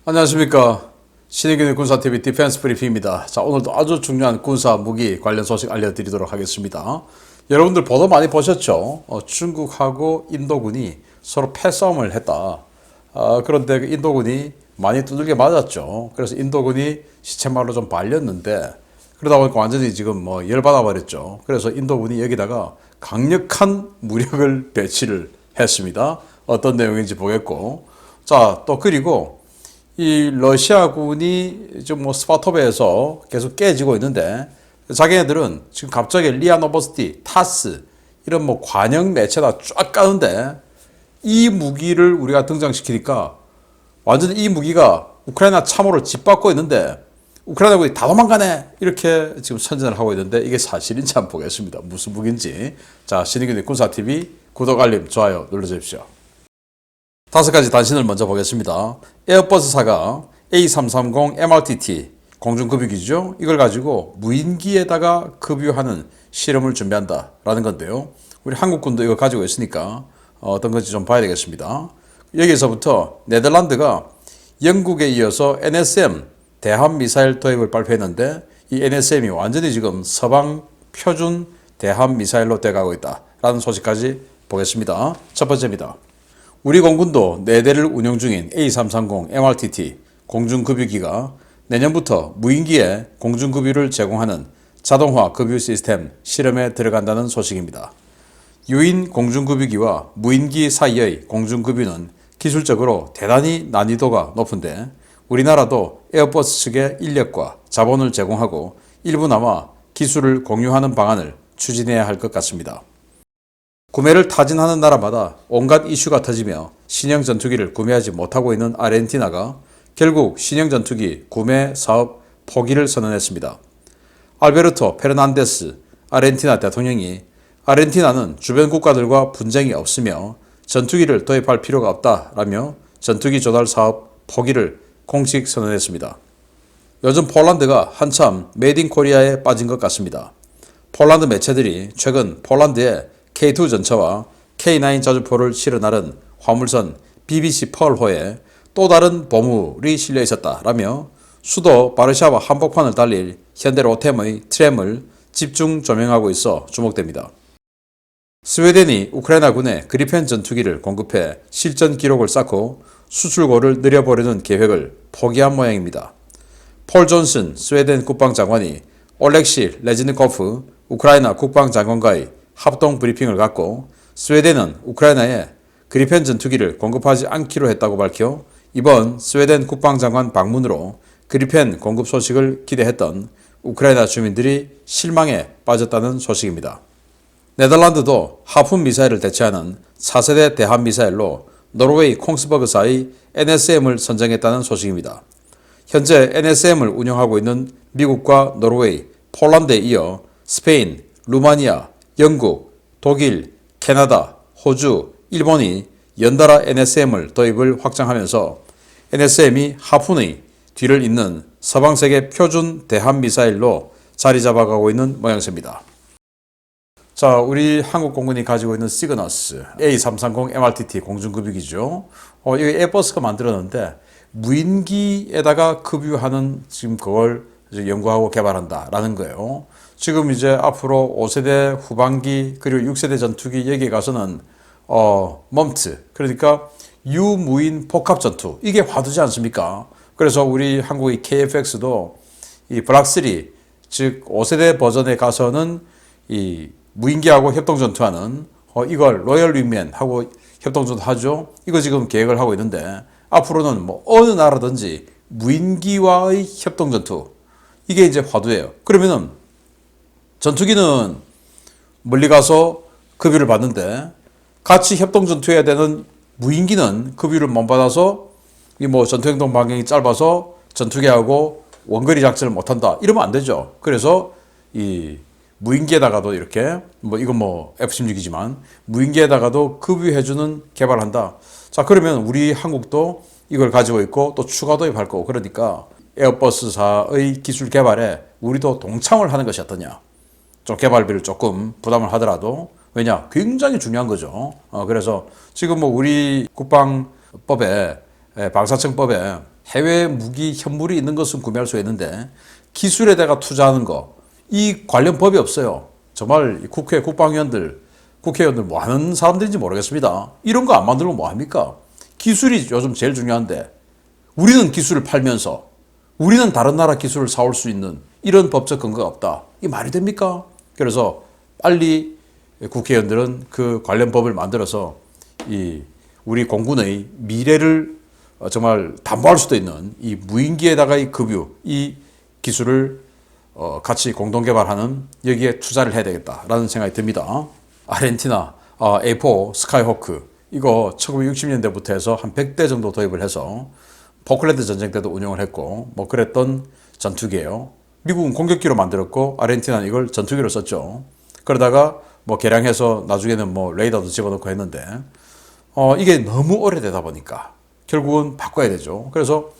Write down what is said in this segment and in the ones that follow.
안녕하십니까. 신의균의 군사TV 디펜스 브리핑입니다. 자, 오늘도 아주 중요한 군사 무기 관련 소식 알려드리도록 하겠습니다. 여러분들 보도 많이 보셨죠? 중국하고 인도군이 서로 패싸움을 했다. 그런데 그 인도군이 많이 두들겨 맞았죠. 그래서 인도군이 시체말로 좀 발렸는데 그러다 보니까 완전히 지금 열받아 버렸죠. 그래서 인도군이 여기다가 강력한 무력을 배치를 했습니다. 어떤 내용인지 보겠고. 자, 또 그리고 이 러시아군이 좀 스파토베에서 계속 깨지고 있는데 자기네들은 지금 갑자기 리아 노보스티, 타스 이런 관영 매체다 쫙 까는데 이 무기를 우리가 등장시키니까 완전히 이 무기가 우크라이나 참호를 짓밟고 있는데 우크라이나군이 다 도망가네 이렇게 지금 선전을 하고 있는데 이게 사실인지 한번 보겠습니다. 무슨 무기인지. 자, 신의균의 군사TV 구독, 알림, 좋아요 눌러주십시오. 5가지 단신을 먼저 보겠습니다. 에어버스사가 A330 MRTT 공중급유기죠. 이걸 가지고 무인기에다가 급유하는 실험을 준비한다 라는 건데요. 우리 한국군도 이거 가지고 있으니까 어떤 건지 좀 봐야 되겠습니다. 여기서부터 네덜란드가 영국에 이어서 NSM 대함미사일 도입을 발표했는데 이 NSM이 완전히 지금 서방 표준 대함미사일로 돼가고 있다 라는 소식까지 보겠습니다. 첫 번째입니다. 우리 공군도 4대를 운영 중인 A330 MRTT 공중급유기가 내년부터 무인기에 공중급유를 제공하는 자동화 급유 시스템 실험에 들어간다는 소식입니다. 유인 공중급유기와 무인기 사이의 공중급유는 기술적으로 대단히 난이도가 높은데 우리나라도 에어버스 측에 인력과 자본을 제공하고 일부나마 기술을 공유하는 방안을 추진해야 할 것 같습니다. 구매를 타진하는 나라마다 온갖 이슈가 터지며 신형 전투기를 구매하지 못하고 있는 아르헨티나가 결국 신형 전투기 구매 사업 포기를 선언했습니다. 알베르토 페르난데스 아르헨티나 대통령이 아르헨티나는 주변 국가들과 분쟁이 없으며 전투기를 도입할 필요가 없다라며 전투기 조달 사업 포기를 공식 선언했습니다. 요즘 폴란드가 한참 메이드 인 코리아에 빠진 것 같습니다. 폴란드 매체들이 최근 폴란드에 K2 전차와 K9 자주포를 실어 나른 화물선 BBC 펄호에 또 다른 보물이 실려 있었다라며 수도 바르샤바 한복판을 달릴 현대로템의 트램을 집중 조명하고 있어 주목됩니다. 스웨덴이 우크라이나군에 그리펜 전투기를 공급해 실전 기록을 쌓고 수출고를 늘려보려는 계획을 포기한 모양입니다. 폴 존슨 스웨덴 국방장관이 올렉시 레즈니코프 우크라이나 국방장관과의 합동 브리핑을 갖고 스웨덴은 우크라이나에 그리펜 전투기를 공급하지 않기로 했다고 밝혀 이번 스웨덴 국방장관 방문으로 그리펜 공급 소식을 기대했던 우크라이나 주민들이 실망에 빠졌다는 소식입니다. 네덜란드도 하푼 미사일을 대체하는 4세대 대함 미사일로 노르웨이 콩스버그사의 NSM을 선정했다는 소식입니다. 현재 NSM을 운영하고 있는 미국과 노르웨이, 폴란드에 이어 스페인, 루마니아, 영국, 독일, 캐나다, 호주, 일본이 연달아 NSM을 도입을 확장하면서 NSM이 하푼의 뒤를 잇는 서방세계 표준 대함미사일로 자리 잡아가고 있는 모양새입니다. 자, 우리 한국공군이 가지고 있는 시그너스 A330 MRTT 공중급유기죠. 이거 에어버스가 만들었는데 무인기에다가 급유하는 지금 그걸 연구하고 개발한다라는 거예요. 지금 이제 앞으로 5세대 후반기 그리고 6세대 전투기 여기에 가서는 멈트 그러니까 유무인 복합 전투 이게 화두지 않습니까? 그래서 우리 한국의 KFX도 이 블락3 즉 5세대 버전에 가서는 이 무인기하고 협동 전투하는 이걸 로열 윙맨하고 협동 전투하죠. 이거 지금 계획을 하고 있는데 앞으로는 어느 나라든지 무인기와의 협동 전투 이게 이제 화두예요. 그러면은 전투기는 멀리 가서 급유를 받는데 같이 협동 전투해야 되는 무인기는 급유를 못 받아서 전투행동 반경이 짧아서 전투기하고 원거리 작전을 못한다 이러면 안 되죠. 그래서 이 무인기에다가도 이렇게 이건 F-16이지만 무인기에다가도 급유해주는 개발한다. 자, 그러면 우리 한국도 이걸 가지고 있고 또 추가 도입할 거고 그러니까 에어버스사의 기술 개발에 우리도 동참을 하는 것이 어떠냐. 좀 개발비를 조금 부담을 하더라도 왜냐? 굉장히 중요한 거죠. 그래서 지금 우리 국방법에 방사청법에 해외 무기 현물이 있는 것은 구매할 수 있는데 기술에다가 투자하는 거, 이 관련 법이 없어요. 정말 국회 국방위원들, 국회의원들 뭐 하는 사람들인지 모르겠습니다. 이런 거 안 만들고 뭐 합니까? 기술이 요즘 제일 중요한데 우리는 기술을 팔면서 우리는 다른 나라 기술을 사올 수 있는 이런 법적 근거가 없다. 이게 말이 됩니까? 그래서 빨리 국회의원들은 그 관련 법을 만들어서 이 우리 공군의 미래를 정말 담보할 수도 있는 이 무인기에다가 이 급유, 이 기술을 같이 공동 개발하는 여기에 투자를 해야 되겠다라는 생각이 듭니다. 아르헨티나 A4 스카이호크 이거 1960년대부터 해서 한 100대 정도 도입을 해서 포클랜드 전쟁 때도 운영을 했고 뭐 그랬던 전투기예요. 미국은 공격기로 만들었고 아르헨티나는 이걸 전투기로 썼죠. 그러다가 뭐 개량해서 나중에는 뭐 레이더도 집어넣고 했는데 이게 너무 오래되다 보니까 결국은 바꿔야 되죠. 그래서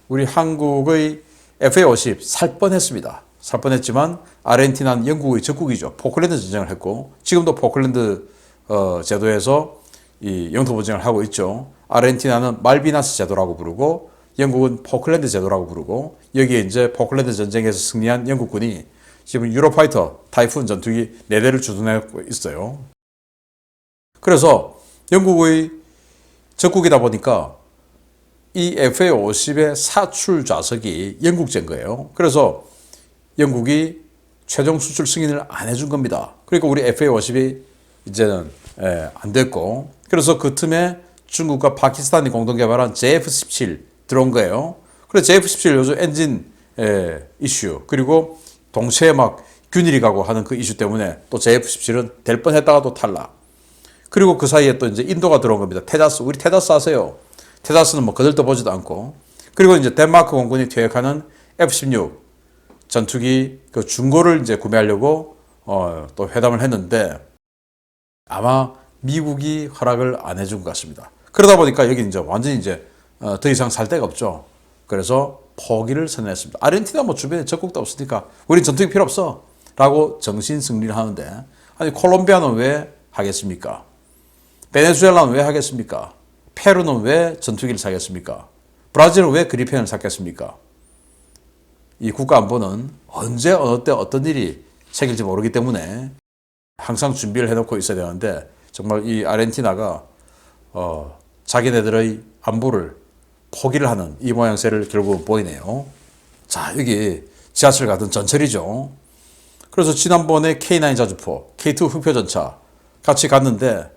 우리 한국의 FA-50 살 뻔했습니다. 살 뻔했지만 아르헨티나는 영국의 적국이죠. 포클랜드 전쟁을 했고 지금도 포클랜드 제도에서 이 영토 분쟁을 하고 있죠. 아르헨티나는 말비나스 제도라고 부르고 영국은 포클랜드 제도라고 부르고 여기에 이제 포클랜드 전쟁에서 승리한 영국군이 지금 유로파이터 타이푼 전투기 4대를 주둔하고 있어요. 그래서 영국의 적국이다 보니까 이 FA-50의 사출 좌석이 영국제인 거예요. 그래서 영국이 최종 수출 승인을 안 해준 겁니다. 그러니까 우리 FA-50이 이제는 안 됐고 그래서 그 틈에 중국과 파키스탄이 공동 개발한 JF-17 들어온 거예요. 그래서 JF-17 요즘 엔진 이슈 그리고 동체에 막 균일이 가고 하는 그 이슈 때문에 또 JF-17은 될 뻔했다가 또 탈락. 그리고 그 사이에 또 이제 인도가 들어온 겁니다. 테자스, 우리 테자스 아세요? 테자스는 뭐 거들떠 보지도 않고. 그리고 이제 덴마크 공군이 계획하는 F-16 전투기 그 중고를 이제 구매하려고 또 회담을 했는데 아마 미국이 허락을 안 해준 것 같습니다. 그러다 보니까 여기 이제 완전히 이제 더 이상 살 데가 없죠. 그래서 포기를 선언했습니다. 아르헨티나 뭐 주변에 적국도 없으니까 우린 전투기 필요 없어 라고 정신 승리를 하는데 아니 콜롬비아는 왜 하겠습니까? 베네수엘라는 왜 하겠습니까? 페루는 왜 전투기를 사겠습니까? 브라질은 왜 그리펜을 샀겠습니까? 이 국가 안보는 언제 어느 때 어떤 일이 생길지 모르기 때문에 항상 준비를 해놓고 있어야 되는데 정말 이 아르헨티나가 자기네들의 안보를 포기를 하는 이 모양새를 결국 보이네요. 자, 여기 지하철 가던 전철이죠. 그래서 지난번에 K9 자주포, K2 흑표전차 같이 갔는데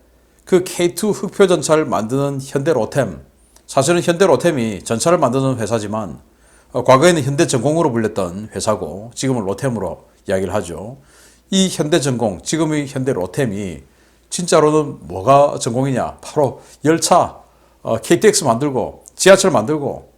그 K2 흑표전차를 만드는 현대로템, 사실은 현대로템이 전차를 만드는 회사지만 과거에는 현대전공으로 불렸던 회사고 지금은 로템으로 이야기를 하죠. 이 현대전공, 지금의 현대로템이 진짜로는 뭐가 전공이냐? 바로 열차, KTX 만들고 지하철 만들고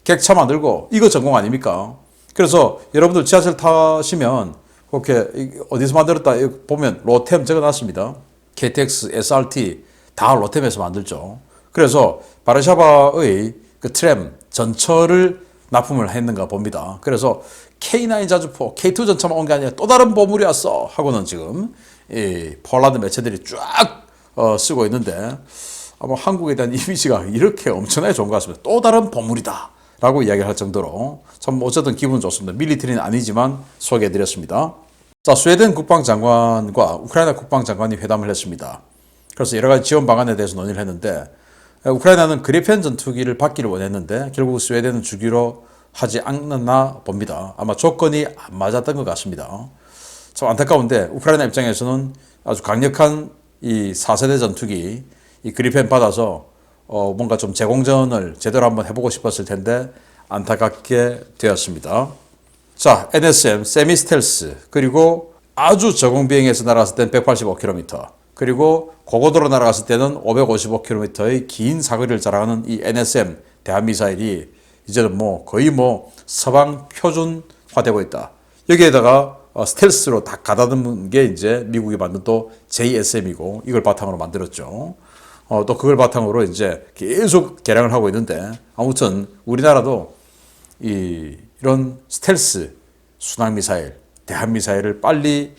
객차 만들고 이거 전공 아닙니까? 그래서 여러분들 지하철 타시면 그렇게 어디서 만들었다 보면 로템 적어놨습니다. KTX, SRT 다 로템에서 만들죠. 그래서 바르샤바의 그 트램 전철을 납품을 했는가 봅니다. 그래서 K9 자주포, K2 전차만 온 게 아니라 또 다른 보물이 왔어 하고는 지금 이 폴란드 매체들이 쫙 쓰고 있는데 아마 한국에 대한 이미지가 이렇게 엄청나게 좋은 것 같습니다. 또 다른 보물이다 라고 이야기를 할 정도로 참 어쨌든 기분 좋습니다. 밀리터리는 아니지만 소개해드렸습니다. 자, 스웨덴 국방장관과 우크라이나 국방장관이 회담을 했습니다. 그래서 여러 가지 지원 방안에 대해서 논의를 했는데 우크라이나는 그리펜 전투기를 받기를 원했는데 결국 스웨덴은 주기로 하지 않나 봅니다. 아마 조건이 안 맞았던 것 같습니다. 참 안타까운데 우크라이나 입장에서는 아주 강력한 이 4세대 전투기 이 그리펜 받아서 뭔가 좀 제공전을 제대로 한번 해보고 싶었을 텐데 안타깝게 되었습니다. 자, NSM, 세미 스텔스, 그리고 아주 저공 비행에서 날아갔을 때는 185km, 그리고 고고도로 날아갔을 때는 555km의 긴 사거리를 자랑하는 이 NSM 대한미사일이 이제는 뭐 거의 뭐 서방 표준화되고 있다. 여기에다가 스텔스로 다 가다듬은 게 이제 미국이 만든 또 JSM이고 이걸 바탕으로 만들었죠. 또 그걸 바탕으로 이제 계속 개량을 하고 있는데 아무튼 우리나라도 이런 스텔스 순항미사일, 대한미사일을 빨리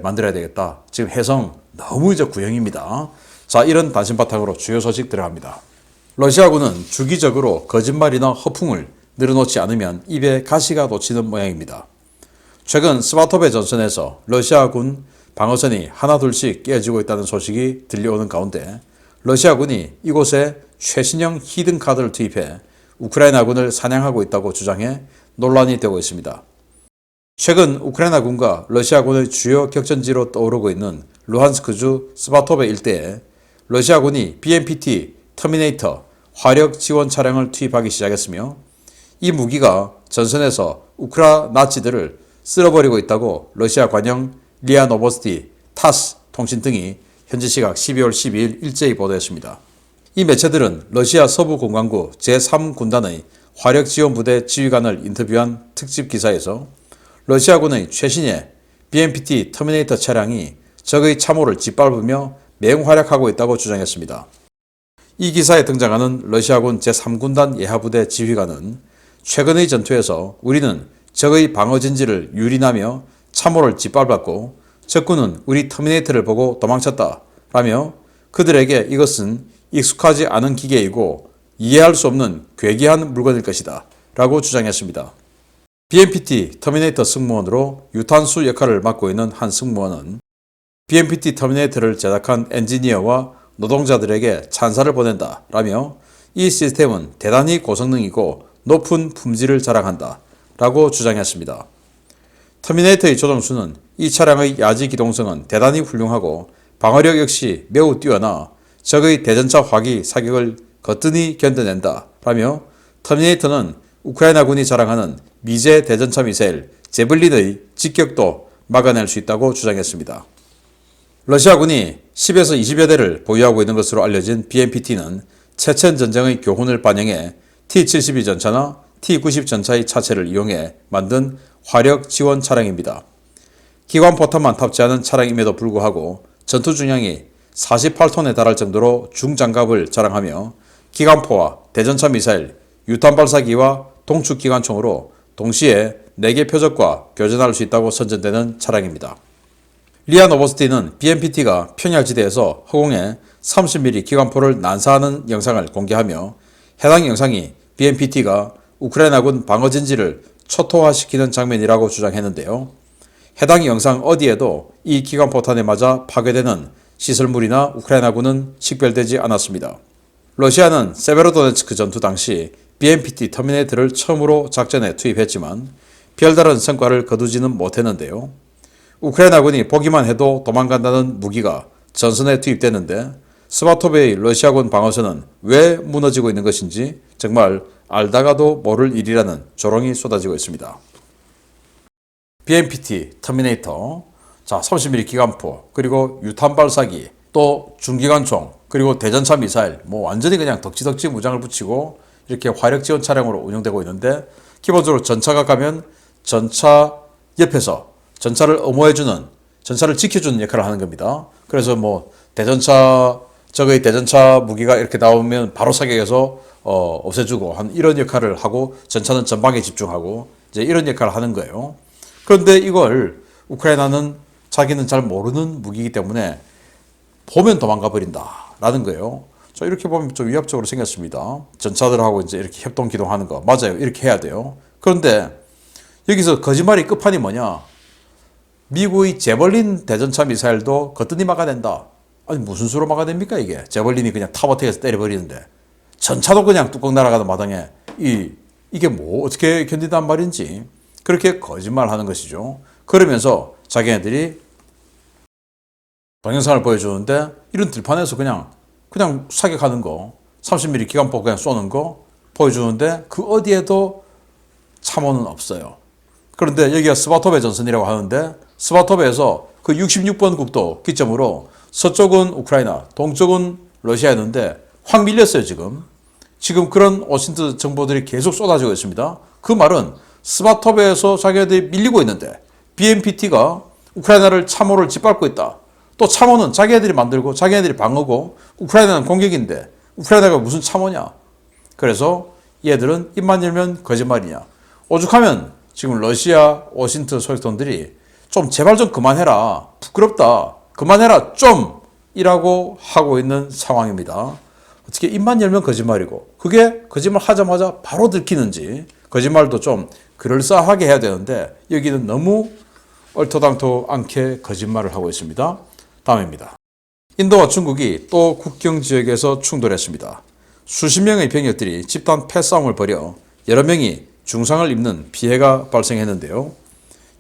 만들어야 되겠다. 지금 해성 너무 이제 구형입니다. 자, 이런 단신 바탕으로 주요 소식 들어갑니다. 러시아군은 주기적으로 거짓말이나 허풍을 늘어놓지 않으면 입에 가시가 돋치는 모양입니다. 최근 스바토베 전선에서 러시아군 방어선이 하나둘씩 깨지고 있다는 소식이 들려오는 가운데 러시아군이 이곳에 최신형 히든카드를 투입해 우크라이나군을 사냥하고 있다고 주장해 논란이 되고 있습니다. 최근 우크라이나군과 러시아군의 주요 격전지로 떠오르고 있는 루한스크주 스바토베 일대에 러시아군이 BMPT 터미네이터 화력 지원 차량을 투입하기 시작했으며 이 무기가 전선에서 우크라 나치들을 쓸어버리고 있다고 러시아 관영 리아 노보스티, 타스 통신 등이 현지 시각 12월 12일 일제히 보도했습니다. 이 매체들은 러시아 서부 공강구 제3군단의 화력 지원 부대 지휘관을 인터뷰한 특집 기사에서 러시아군의 최신의 BMPT 터미네이터 차량이 적의 참호를 짓밟으며 맹활약하고 있다고 주장했습니다. 이 기사에 등장하는 러시아군 제3군단 예하부대 지휘관은 최근의 전투에서 우리는 적의 방어진지를 유린하며 참호를 짓밟았고 적군은 우리 터미네이터를 보고 도망쳤다 라며 그들에게 이것은 익숙하지 않은 기계이고 이해할 수 없는 괴기한 물건일 것이다 라고 주장했습니다. BMPT 터미네이터 승무원으로 유탄수 역할을 맡고 있는 한 승무원은 BMPT 터미네이터를 제작한 엔지니어와 노동자들에게 찬사를 보낸다 라며 이 시스템은 대단히 고성능이고 높은 품질을 자랑한다 라고 주장했습니다. 터미네이터의 조종수는 이 차량의 야지 기동성은 대단히 훌륭하고 방어력 역시 매우 뛰어나 적의 대전차 화기 사격을 거뜬히 견뎌낸다 라며 터미네이터는 우크라이나군이 자랑하는 미제 대전차 미사일 제블린의 직격도 막아낼 수 있다고 주장했습니다. 러시아군이 10에서 20여 대를 보유하고 있는 것으로 알려진 BMPT는 체첸 전쟁의 교훈을 반영해 T-72 전차나 T-90 전차의 차체를 이용해 만든 화력 지원 차량입니다. 기관 포탄만 탑재하는 차량임에도 불구하고 전투 중량이 48톤에 달할 정도로 중장갑을 자랑하며 기관포와 대전차 미사일, 유탄 발사기와 동축 기관총으로 동시에 4개 표적과 교전할 수 있다고 선전되는 차량입니다. 리아 노보스티는 BMPT가 평야지대에서 허공에 30mm 기관포를 난사하는 영상을 공개하며 해당 영상이 BMPT가 우크라이나군 방어진지를 초토화시키는 장면이라고 주장했는데요. 해당 영상 어디에도 이 기관포탄에 맞아 파괴되는 시설물이나 우크라이나군은 식별되지 않았습니다. 러시아는 세베로도네츠크 전투 당시 BMPT 터미네이터를 처음으로 작전에 투입했지만 별다른 성과를 거두지는 못했는데요. 우크라이나군이 보기만 해도 도망간다는 무기가 전선에 투입됐는데 스바토베의 러시아군 방어선은 왜 무너지고 있는 것인지 정말 알다가도 모를 일이라는 조롱이 쏟아지고 있습니다. BMPT 터미네이터, 30mm 기관포, 그리고 유탄 발사기, 또 중기관총, 그리고 대전차 미사일, 완전히 그냥 덕지덕지 무장을 붙이고 이렇게 화력 지원 차량으로 운영되고 있는데 기본적으로 전차가 가면 전차 옆에서 전차를 엄호해주는, 전차를 지켜주는 역할을 하는 겁니다. 그래서 적의 대전차 무기가 이렇게 나오면 바로 사격해서 없애주고 이런 역할을 하고 전차는 전방에 집중하고 이제 이런 역할을 하는 거예요. 그런데 이걸 우크라이나는 자기는 잘 모르는 무기이기 때문에 보면 도망가 버린다라는 거예요. 이렇게 보면 좀 위협적으로 생겼습니다. 전차들하고 이제 이렇게 협동 기동하는 거 맞아요. 이렇게 해야 돼요. 그런데 여기서 거짓말이 끝판이 뭐냐? 미국의 제벌린 대전차 미사일도 거뜬히 막아낸다. 아니 무슨 수로 막아냅니까 이게? 제벌린이 그냥 탑어택에서 때려버리는데 전차도 그냥 뚜껑 날아가는 마당에 이게 어떻게 견딘단 말인지 그렇게 거짓말하는 것이죠. 그러면서 자기네들이 동영상을 보여주는데 이런 들판에서 그냥 사격하는 거 30mm 기관포 그냥 쏘는 거 보여주는데 그 어디에도 참호는 없어요. 그런데 여기가 스바토베 전선이라고 하는데 스바토베에서 그 66번 국도 기점으로 서쪽은 우크라이나, 동쪽은 러시아였는데 확 밀렸어요 지금 그런 오신트 정보들이 계속 쏟아지고 있습니다. 그 말은 스바토베에서 자기네들이 밀리고 있는데 BMPT가 우크라이나를 참호를 짓밟고 있다. 또 참호는 자기네들이 만들고 자기네들이 방어고 우크라이나는 공격인데 우크라이나가 무슨 참호냐. 그래서 얘들은 입만 열면 거짓말이냐. 오죽하면 지금 러시아 오신트 소식통들이 좀 제발 좀 그만해라. 부끄럽다. 그만해라 좀 이라고 하고 있는 상황입니다. 어떻게 입만 열면 거짓말이고 그게 거짓말 하자마자 바로 들키는지 거짓말도 좀 그럴싸하게 해야 되는데 여기는 너무 얼토당토 않게 거짓말을 하고 있습니다. 다음입니다. 인도와 중국이 또 국경 지역에서 충돌했습니다. 수십 명의 병력들이 집단 패싸움을 벌여 여러 명이 중상을 입는 피해가 발생했는데요.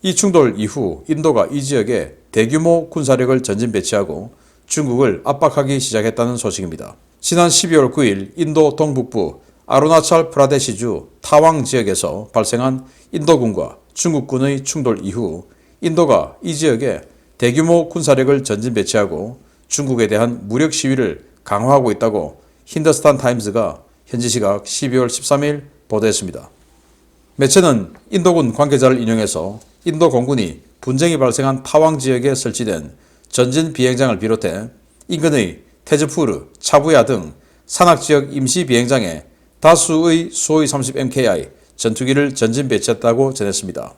이 충돌 이후 인도가 이 지역에 대규모 군사력을 전진 배치하고 중국을 압박하기 시작했다는 소식입니다. 지난 12월 9일 인도 동북부 아루나찰 프라데시주 타왕 지역에서 발생한 인도군과 중국군의 충돌 이후 인도가 이 지역에 대규모 군사력을 전진 배치하고 중국에 대한 무력 시위를 강화하고 있다고 힌더스탄 타임즈가 현지 시각 12월 13일 보도했습니다. 매체는 인도군 관계자를 인용해서 인도 공군이 분쟁이 발생한 타왕 지역에 설치된 전진 비행장을 비롯해 인근의 테즈푸르, 차부야 등 산악지역 임시 비행장에 다수의 수호이 30MKI 전투기를 전진 배치했다고 전했습니다.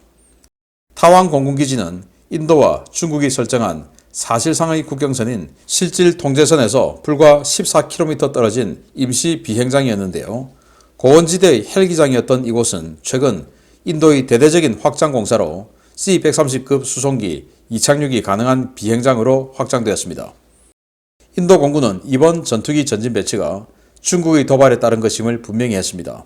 타왕 공군기지는 인도와 중국이 설정한 사실상의 국경선인 실질 통제선에서 불과 14km 떨어진 임시 비행장이었는데요. 고원지대의 헬기장이었던 이곳은 최근 인도의 대대적인 확장 공사로 C-130급 수송기 이착륙이 가능한 비행장으로 확장되었습니다. 인도 공군은 이번 전투기 전진 배치가 중국의 도발에 따른 것임을 분명히 했습니다.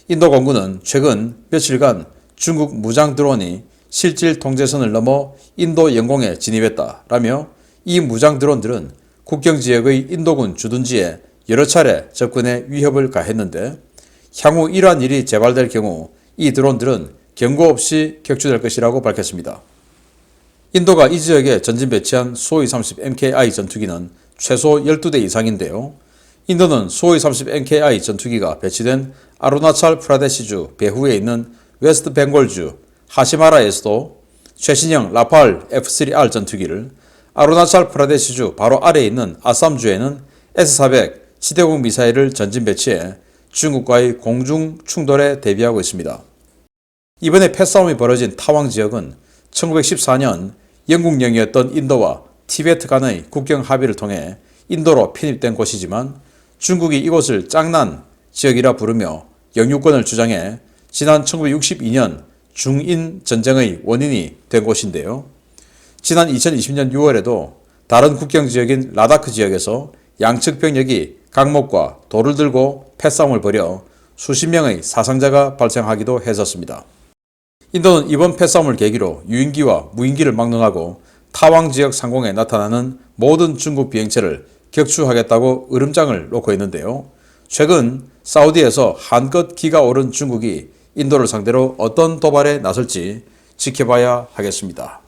인도 공군은 최근 며칠간 중국 무장 드론이 실질 통제선을 넘어 인도 영공에 진입했다라며 이 무장 드론들은 국경지역의 인도군 주둔지에 여러 차례 접근해 위협을 가했는데 향후 이러한 일이 재발될 경우 이 드론들은 경고 없이 격추될 것이라고 밝혔습니다. 인도가 이 지역에 전진 배치한 수호이 30MKI 전투기는 최소 12대 이상인데요. 인도는 수호이 30MKI 전투기가 배치된 아루나찰 프라데시주 배후에 있는 웨스트 벵골주 하시마라에서도 최신형 라팔 F3R 전투기를 아루나찰 프라데시주 바로 아래에 있는 아삼주에는 S-400 지대공 미사일을 전진 배치해 중국과의 공중 충돌에 대비하고 있습니다. 이번에 패싸움이 벌어진 타왕 지역은 1914년 영국령이었던 인도와 티베트 간의 국경 합의를 통해 인도로 편입된 곳이지만 중국이 이곳을 짱난 지역이라 부르며 영유권을 주장해 지난 1962년 중인 전쟁의 원인이 된 곳인데요. 지난 2020년 6월에도 다른 국경 지역인 라다크 지역에서 양측 병력이 강목과 돌을 들고 패싸움을 벌여 수십 명의 사상자가 발생하기도 했었습니다. 인도는 이번 패싸움을 계기로 유인기와 무인기를 막론하고 타왕 지역 상공에 나타나는 모든 중국 비행체를 격추하겠다고 으름장을 놓고 있는데요. 최근 사우디에서 한껏 기가 오른 중국이 인도를 상대로 어떤 도발에 나설지 지켜봐야 하겠습니다.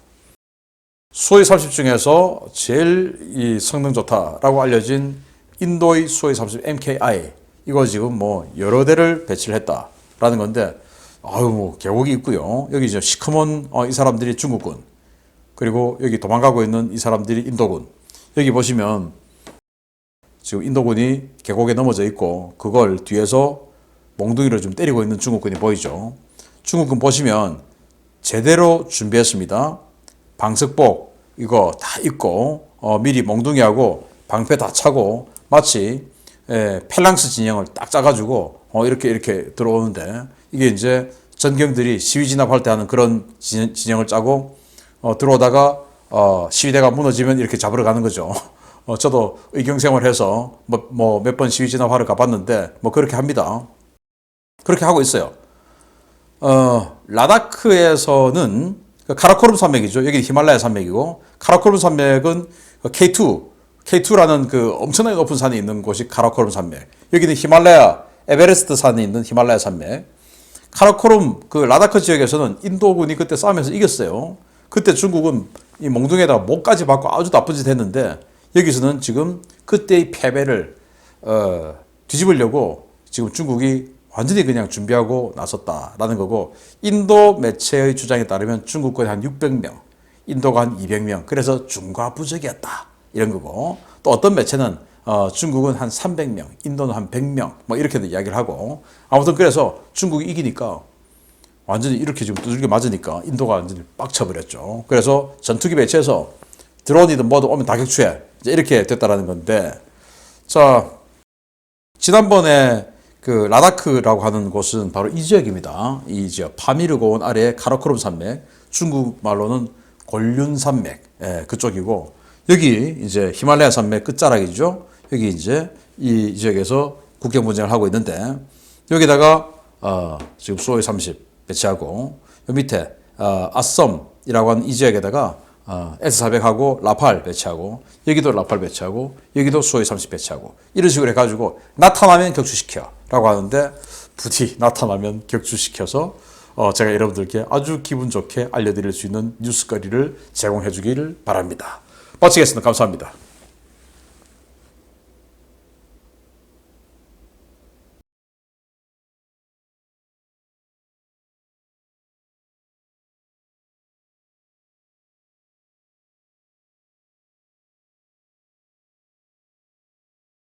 수호이 30 중에서 제일 이 성능 좋다라고 알려진 인도의 수호이 30 MKI 이거 지금 뭐 여러 대를 배치를 했다라는 건데 뭐 계곡이 있고요. 여기 이제 시커먼 이 사람들이 중국군 그리고 여기 도망가고 있는 이 사람들이 인도군. 여기 보시면 지금 인도군이 계곡에 넘어져 있고 그걸 뒤에서 몽둥이로 좀 때리고 있는 중국군이 보이죠. 중국군 보시면 제대로 준비했습니다. 방석복 이거 다 입고 미리 몽둥이하고 방패 다 차고 마치 펠랑스 진영을 딱 짜가지고 이렇게 들어오는데 이게 이제 전경들이 시위 진압할 때 하는 그런 진영을 짜고 들어오다가 시위대가 무너지면 이렇게 잡으러 가는 거죠. 저도 의경생활해서 몇 번 시위 진압하러 가봤는데 그렇게 합니다. 그렇게 하고 있어요. 라다크에서는 카라코름 산맥이죠. 여기 히말라야 산맥이고 카라코름 산맥은 K2라는 그 엄청나게 높은 산이 있는 곳이 카라코름 산맥. 여기는 히말라야 에베레스트 산이 있는 히말라야 산맥. 카라코름 그 라다크 지역에서는 인도군이 그때 싸우면서 이겼어요. 그때 중국은 이 몽둥이에다가 목까지 받고 아주 나쁜 짓 했는데 여기서는 지금 그때의 패배를 뒤집으려고 지금 중국이 완전히 그냥 준비하고 나섰다라는 거고 인도 매체의 주장에 따르면 중국군이 한 600명, 인도가 한 200명 그래서 중과부적이었다 이런 거고 또 어떤 매체는 중국은 한 300명, 인도는 한 100명 이렇게도 이야기를 하고 아무튼 그래서 중국이 이기니까 완전히 이렇게 지금 두들겨 맞으니까 인도가 완전히 빡쳐버렸죠. 그래서 전투기 배치해서 드론이든 뭐든 오면 다 격추해 이제 이렇게 됐다라는 건데 자 지난번에 그 라다크라고 하는 곳은 바로 이 지역입니다. 이 지역 파미르 고원 아래 카라코름 산맥, 중국 말로는 곤륜 산맥, 그쪽이고 여기 이제 히말라야 산맥 끝자락이죠. 여기 이제 이 지역에서 국경 분쟁을 하고 있는데 여기다가 지금 수호의 30 배치하고 요 밑에 아썸이라고 하는 이 지역에다가 S400하고 라팔 배치하고 여기도 라팔 배치하고 여기도 수호의 30 배치하고 이런 식으로 해가지고 나타나면 격추시켜 라고 하는데 부디 나타나면 격추시켜서 제가 여러분들께 아주 기분 좋게 알려드릴 수 있는 뉴스거리를 제공해 주기를 바랍니다. 마치겠습니다. 감사합니다.